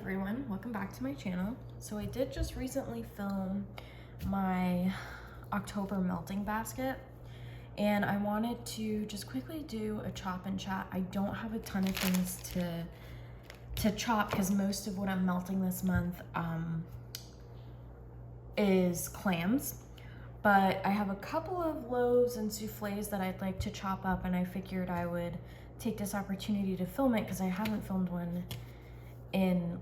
everyone, welcome back to my channel. So I did just recently film my October melting basket, and I wanted to just quickly do a chop and chat. I don't have a ton of things to chop because most of what I'm melting this month is clams, but I have a couple of loaves and souffles that I'd like to chop up, and I figured I would take this opportunity to film it because I haven't filmed one in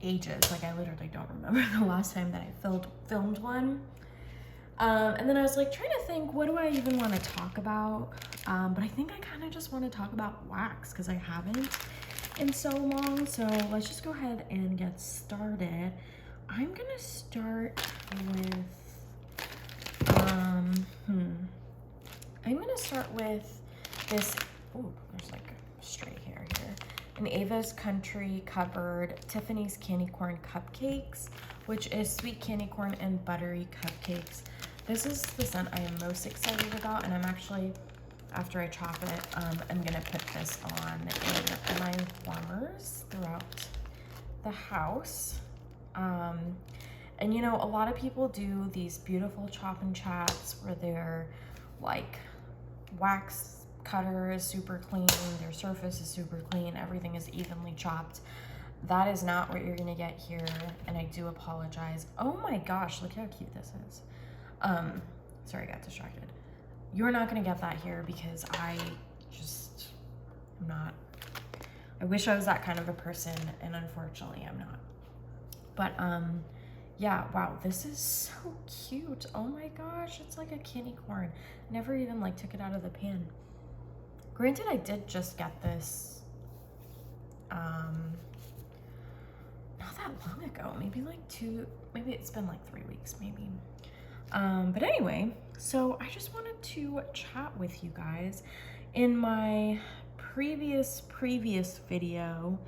ages. Like, I literally don't remember the last time that I filmed one. And then I was like trying to think, what do I even want to talk about? But I think I kind of just want to talk about wax because I haven't in so long. So let's just go ahead and get started. I'm gonna start with I'm gonna start with this. Oh, there's like a stray hair here. An Avas Country Covered Tiffany's Candy Corn Cupcakes, which is sweet candy corn and buttery cupcakes. This is the scent I am most excited about, and I'm actually, after I chop it, I'm gonna put this on in my warmers throughout the house. And you know, a lot of people do these beautiful chop and chats where they're like, wax cutter is super clean, their surface is super clean, everything is evenly chopped. That is not what you're gonna get here, and I do apologize. Oh my gosh, look how cute this is. Sorry, I got distracted. You're not gonna get that here because I'm not. I wish I was that kind of a person, and unfortunately I'm not. But yeah, wow, this is so cute. Oh my gosh, it's like a candy corn. Never even like took it out of the pan. Granted, I did just get this not that long ago, maybe like maybe it's been like 3 weeks maybe. But anyway, so I just wanted to chat with you guys. In my previous video,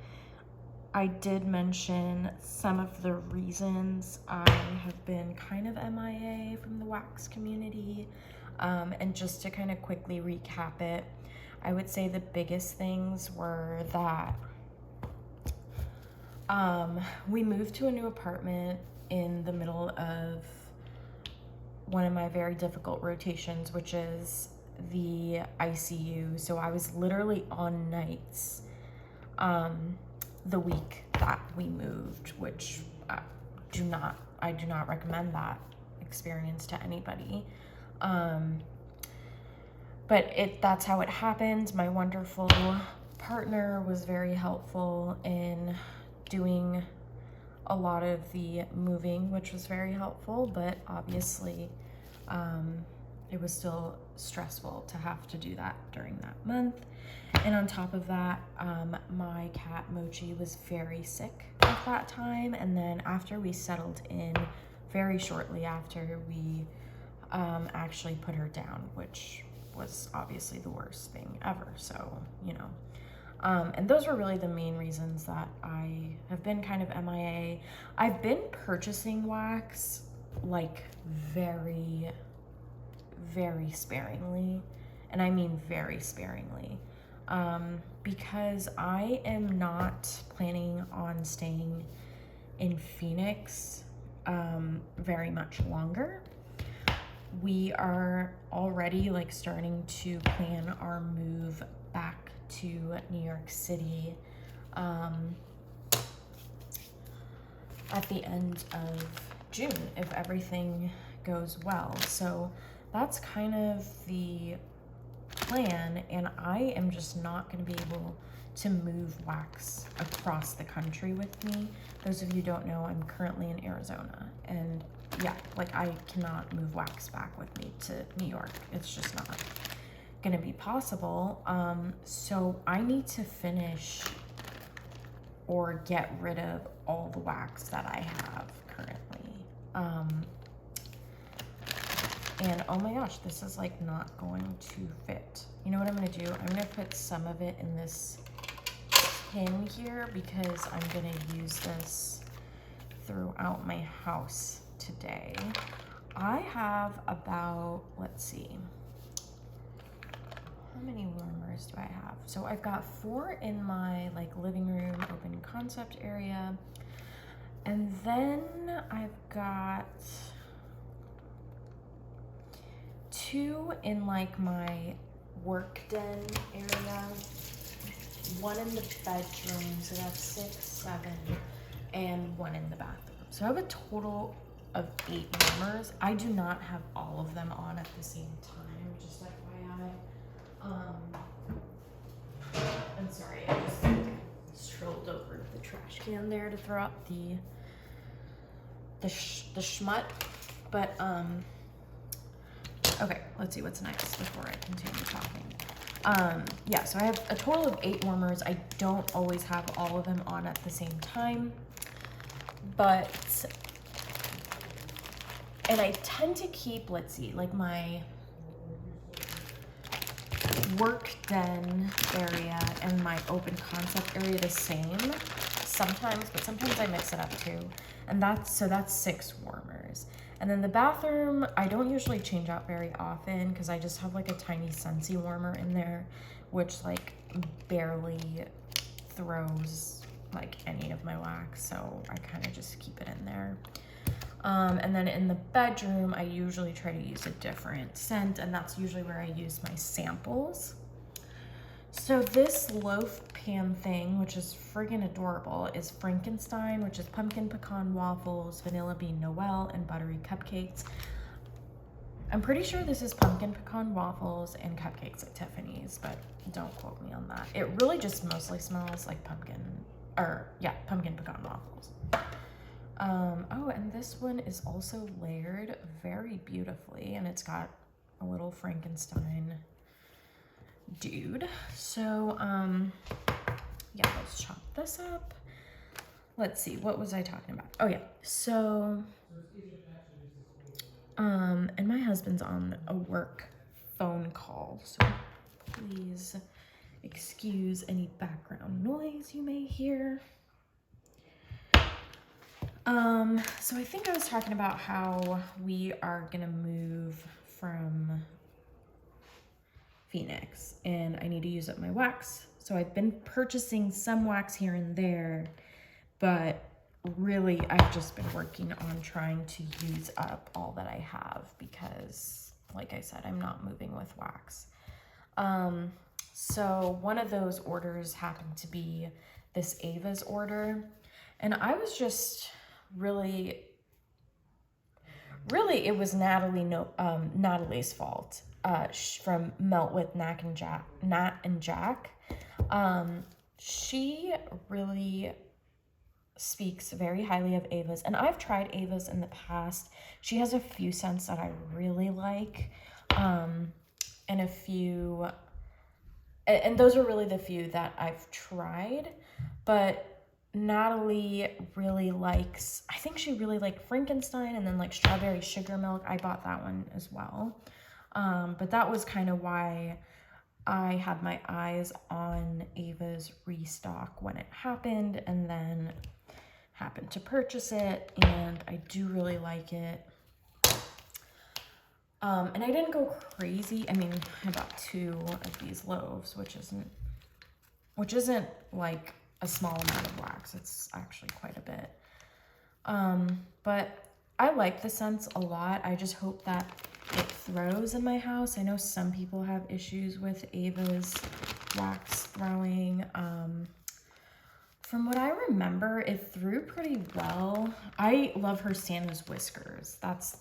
I did mention some of the reasons I have been kind of MIA from the wax community. And just to kind of quickly recap it, I would say the biggest things were that we moved to a new apartment in the middle of one of my very difficult rotations, which is the ICU. So I was literally on nights the week that we moved, which I do not recommend that experience to anybody. But that's how it happened. My wonderful partner was very helpful in doing a lot of the moving, which was very helpful, but obviously it was still stressful to have to do that during that month. And on top of that, my cat Mochi was very sick at that time, and then after we settled in, very shortly after, we actually put her down, which was obviously the worst thing ever. So, you know, and those were really the main reasons that I have been kind of MIA. I've been purchasing wax like very, very sparingly, and I mean very sparingly, because I am not planning on staying in Phoenix very much longer. We are already like starting to plan our move back to New York City at the end of June, if everything goes well. So that's kind of the plan, and I am just not going to be able to move wax across the country with me. Those of you who don't know, I'm currently in Arizona, and yeah, like I cannot move wax back with me to New York. It's just not gonna be possible. So I need to finish or get rid of all the wax that I have currently. And oh my gosh, this is like not going to fit. You know what I'm gonna do? I'm gonna put some of it in this tin here because I'm gonna use this throughout my house today. I have about, let's see, how many warmers do I have? So I've got 4 in my like living room open concept area. And then I've got 2 in like my work den area, 1 in the bedroom, so that's 6, 7, and 1 in the bathroom. So I have a total of 8 warmers. I do not have all of them on at the same time, just FYI. I'm sorry, I just strolled over to the trash can there to throw out the schmut. But okay, let's see what's next before I continue talking. Yeah, so I have a total of 8 warmers. I don't always have all of them on at the same time, and I tend to keep, let's see, like my work den area and my open concept area the same sometimes, but sometimes I mix it up too. And that's 6 warmers. And then the bathroom, I don't usually change out very often because I just have like a tiny Scentsy warmer in there, which like barely throws like any of my wax. So I kind of just keep it in there. And then in the bedroom, I usually try to use a different scent, and that's usually where I use my samples. So this loaf pan thing, which is friggin' adorable, is Frankenstein, which is pumpkin pecan waffles, vanilla bean Noel, and buttery cupcakes. I'm pretty sure this is pumpkin pecan waffles and cupcakes at Tiffany's, but don't quote me on that. It really just mostly smells like pumpkin pecan waffles. Oh, and this one is also layered very beautifully, and it's got a little Frankenstein dude. So, yeah, let's chop this up. Let's see, what was I talking about? Oh yeah, so, and my husband's on a work phone call, so please excuse any background noise you may hear. So I think I was talking about how we are gonna move from Phoenix and I need to use up my wax. So I've been purchasing some wax here and there, but really I've just been working on trying to use up all that I have because, like I said, I'm not moving with wax. So one of those orders happened to be this Avas order, and I was just really it was Natalie's fault from Melt with Nat and Jack. She really speaks very highly of Avas, and I've tried Avas in the past. She has a few scents that I really like, and a few, and those are really the few that I've tried, but Natalie really likes, I think she really liked Frankenstein, and then like strawberry sugar milk. I bought that one as well. But that was kind of why I had my eyes on Ava's restock when it happened, and then happened to purchase it, and I do really like it. And I didn't go crazy. I mean, I bought 2 of these loaves, which isn't like a small amount of wax. It's actually quite a bit. But I like the scents a lot. I just hope that it throws in my house. I know some people have issues with Ava's wax throwing. From what I remember, it threw pretty well. I love her Santa's Whiskers. That's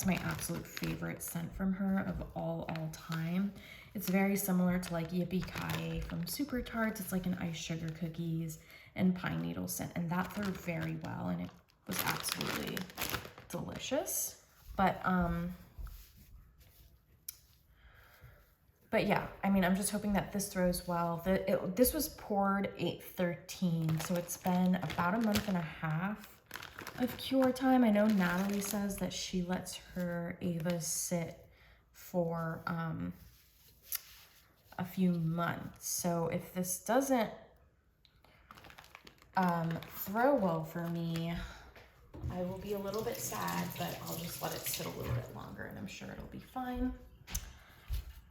my absolute favorite scent from her of all time. It's very similar to like Yippee Ki from Super Tarts. It's like an iced sugar cookies and pine needle scent, and that threw very well, and it was absolutely delicious. But yeah, I mean, I'm just hoping that this throws well. This was poured 8/13, so it's been about a month and a half of cure time. I know Natalie says that she lets her Avas sit for a few months. So if this doesn't throw well for me, I will be a little bit sad, but I'll just let it sit a little bit longer, and I'm sure it'll be fine.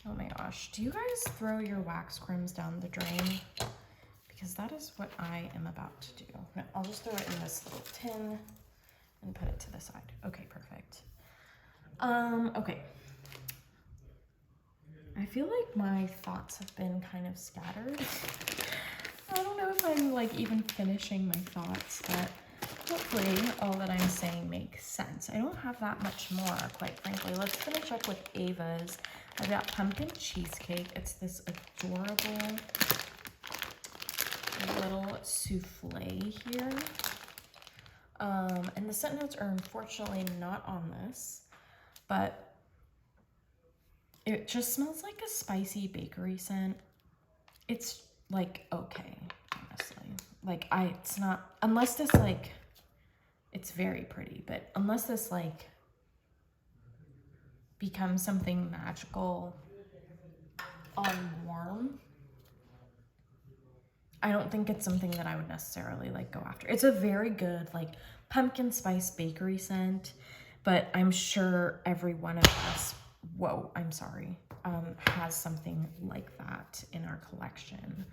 Oh my gosh, do you guys throw your wax crims down the drain? because that is what I am about to do. No, I'll just throw it in this little tin and put it to the side. Okay, perfect. Okay. I feel like my thoughts have been kind of scattered. I don't know if I'm like even finishing my thoughts, but hopefully all that I'm saying makes sense. I don't have that much more, quite frankly. Let's finish up with Avas. I've got pumpkin cheesecake. It's this adorable little souffle here. And the scent notes are unfortunately not on this, but it just smells like a spicy bakery scent. It's like okay, honestly. Like it's not, unless this like, it's very pretty, but unless this like becomes something magical on warm, I don't think it's something that I would necessarily like go after. It's a very good like pumpkin spice bakery scent, but I'm sure every one of us, has something like that in our collection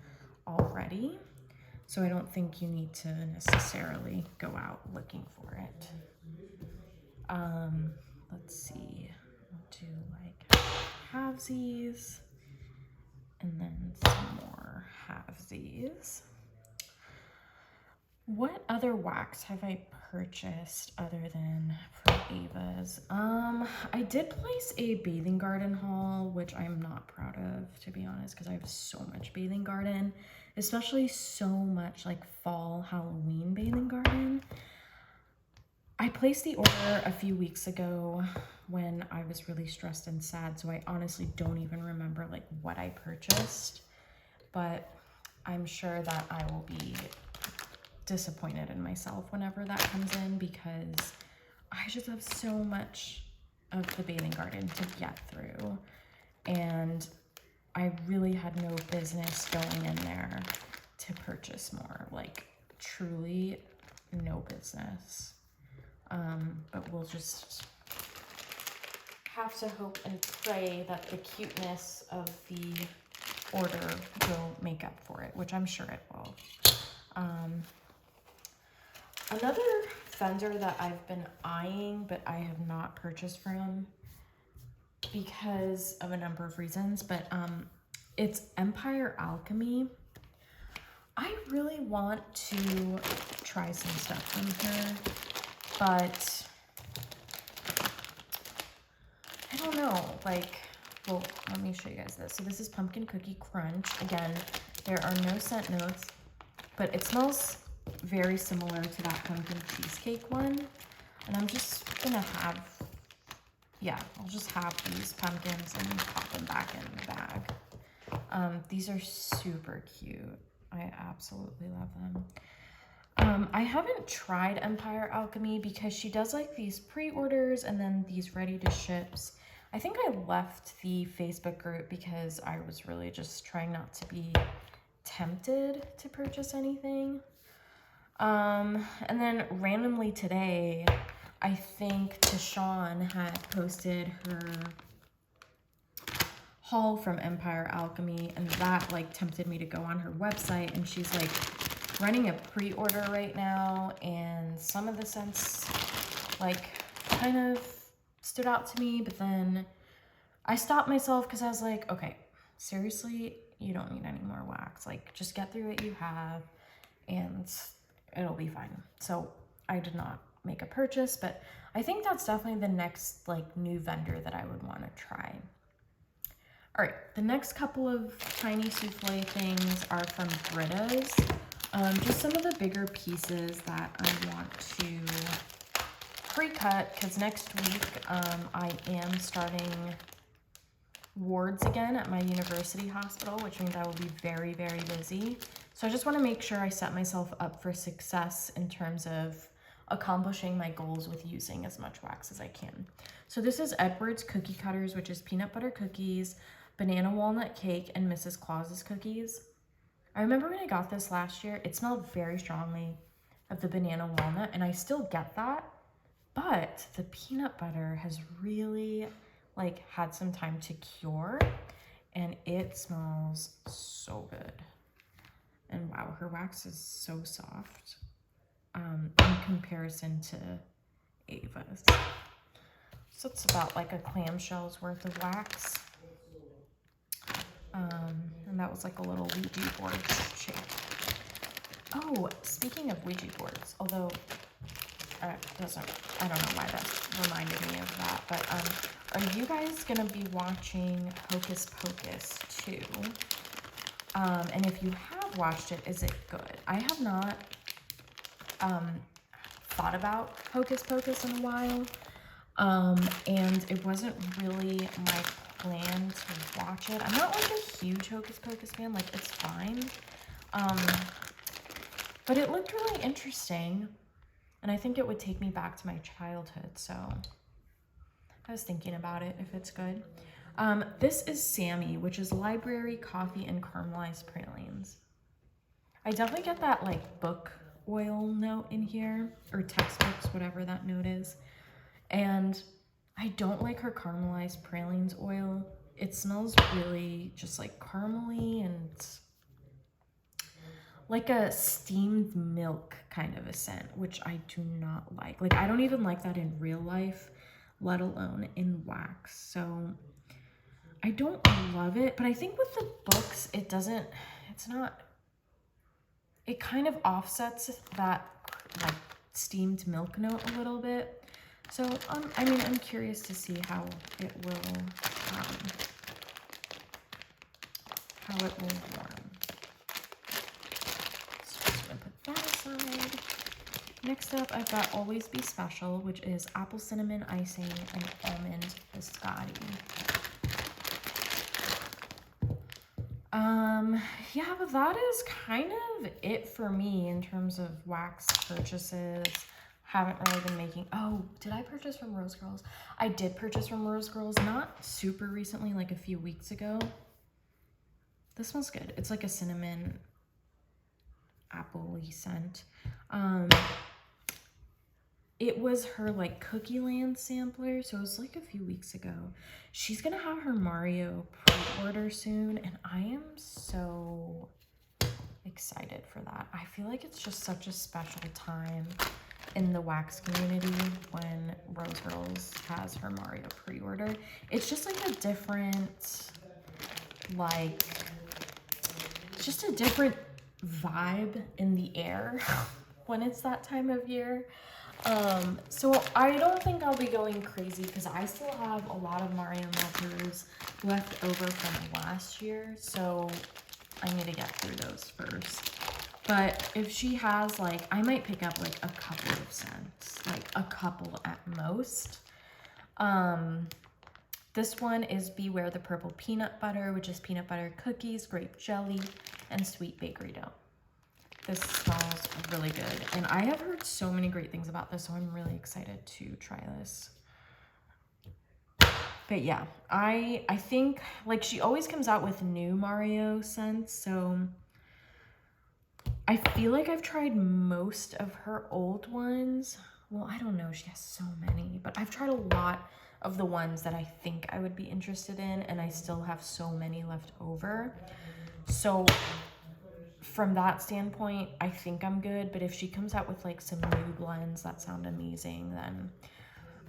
already. So I don't think you need to necessarily go out looking for it. Let's see, I'll do like halvesies and then some more halvesies. What other wax have I purchased other than from Avas? I did place a bathing garden haul, which I'm not proud of, to be honest, because I have so much bathing garden, especially so much like fall Halloween bathing garden. I placed the order a few weeks ago when I was really stressed and sad, so I honestly don't even remember like what I purchased, but I'm sure that I will be disappointed in myself whenever that comes in, because I just have so much of the bathing garden to get through, and I really had no business going in there to purchase more, like truly no business. But we'll just have to hope and pray that the cuteness of the order will make up for it, which I'm sure it will. Another vendor that I've been eyeing, but I have not purchased from because of a number of reasons, but it's Empire Alchemy. I really want to try some stuff from here, but I don't know, like, well, let me show you guys this. So this is Pumpkin Cookie Crunch. Again, there are no scent notes, but it smells very similar to that pumpkin cheesecake one. And I'm just gonna have, I'll just have these pumpkins and pop them back in the bag. These are super cute. I absolutely love them. I haven't tried Empire Alchemy because she does like these pre-orders and then these ready to ships. I think I left the Facebook group because I was really just trying not to be tempted to purchase anything. And then randomly today, I think Tashawn had posted her haul from Empire Alchemy, and that like tempted me to go on her website, and she's like running a pre-order right now, and some of the scents like kind of stood out to me, but then I stopped myself because I was like, okay, seriously, you don't need any more wax. Like, just get through what you have and it'll be fine. So I did not make a purchase, but I think that's definitely the next like new vendor that I would want to try. All right, the next couple of tiny souffle things are from Brittas. Just some of the bigger pieces that I want to pre-cut because next week I am starting wards again at my university hospital, which means I will be very, very busy. So I just want to make sure I set myself up for success in terms of accomplishing my goals with using as much wax as I can. So this is Edward's Cookie Cutters, which is peanut butter cookies, banana walnut cake, and Mrs. Claus's cookies. I remember when I got this last year, it smelled very strongly of the banana walnut, and I still get that, but the peanut butter has really like had some time to cure, and it smells so good. And wow, her wax is so soft in comparison to Avas. So it's about like a clamshell's worth of wax. And that was like a little Ouija board shape. Oh, speaking of Ouija boards, although I don't know why that reminded me of that, but are you guys gonna be watching Hocus Pocus 2? And if you have watched it, is it good? I have not thought about Hocus Pocus in a while, and it wasn't really my plan to watch it. I'm not like a huge Hocus Pocus fan, like it's fine, but it looked really interesting, and I think it would take me back to my childhood, so I was thinking about it if it's good. This is Sammy, which is library, coffee, and caramelized pralines. I definitely get that like book oil note in here, or textbooks, whatever that note is. And I don't like her caramelized pralines oil. It smells really just like caramely and like a steamed milk kind of a scent, which I do not like. Like I don't even like that in real life, let alone in wax. So I don't love it, but I think with the books, it kind of offsets that like steamed milk note a little bit. So I mean, I'm curious to see how it will warm. So I'm just gonna put that aside. Next up, I've got Always Be Special, which is apple cinnamon icing and almond biscotti. Yeah, but that is kind of it for me in terms of wax purchases. Haven't really been making, oh, did I purchase from Rose Girls? I did purchase from Rose Girls, not super recently, like a few weeks ago. This smells good. It's like a cinnamon apple-y scent. It was her like Cookie Land sampler, so it was like a few weeks ago. She's gonna have her Mario pre-order soon, and I am so excited for that. I feel like it's just such a special time in the wax community when Rose Girls has her Mario pre-order. It's just like a different, like, it's just a different vibe in the air when it's that time of year. So I don't think I'll be going crazy because I still have a lot of Mario melters left over from last year, so I need to get through those first. But if she has, like, I might pick up like a couple of scents, like a couple at most. This one is Beware the Purple Peanut Butter, which is peanut butter cookies, grape jelly, and sweet bakery dough. This smells really good, and I have heard so many great things about this, so I'm really excited to try this. But yeah, I think, like, she always comes out with new Mario scents, so I feel like I've tried most of her old ones. Well, I don't know, she has so many, but I've tried a lot of the ones that I think I would be interested in, and I still have so many left over. So from that standpoint, I think I'm good, but if she comes out with like some new blends that sound amazing, then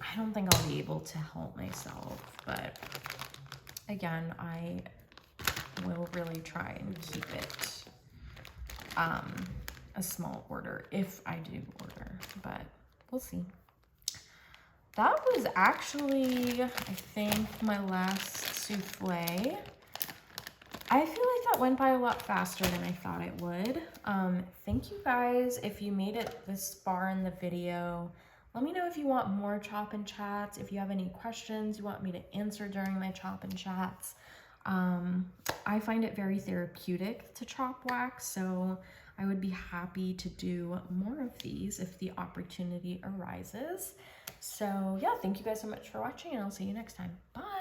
I don't think I'll be able to help myself. But again, I will really try and keep it a small order if I do order, but we'll see. That was actually, I think, my last souffle. I feel like that went by a lot faster than I thought it would. Thank you guys if you made it this far in the video. Let me know if you want more chop and chats, if you have any questions you want me to answer during my chop and chats. I find it very therapeutic to chop wax, so I would be happy to do more of these if the opportunity arises. So yeah, thank you guys so much for watching, and I'll see you next time. Bye!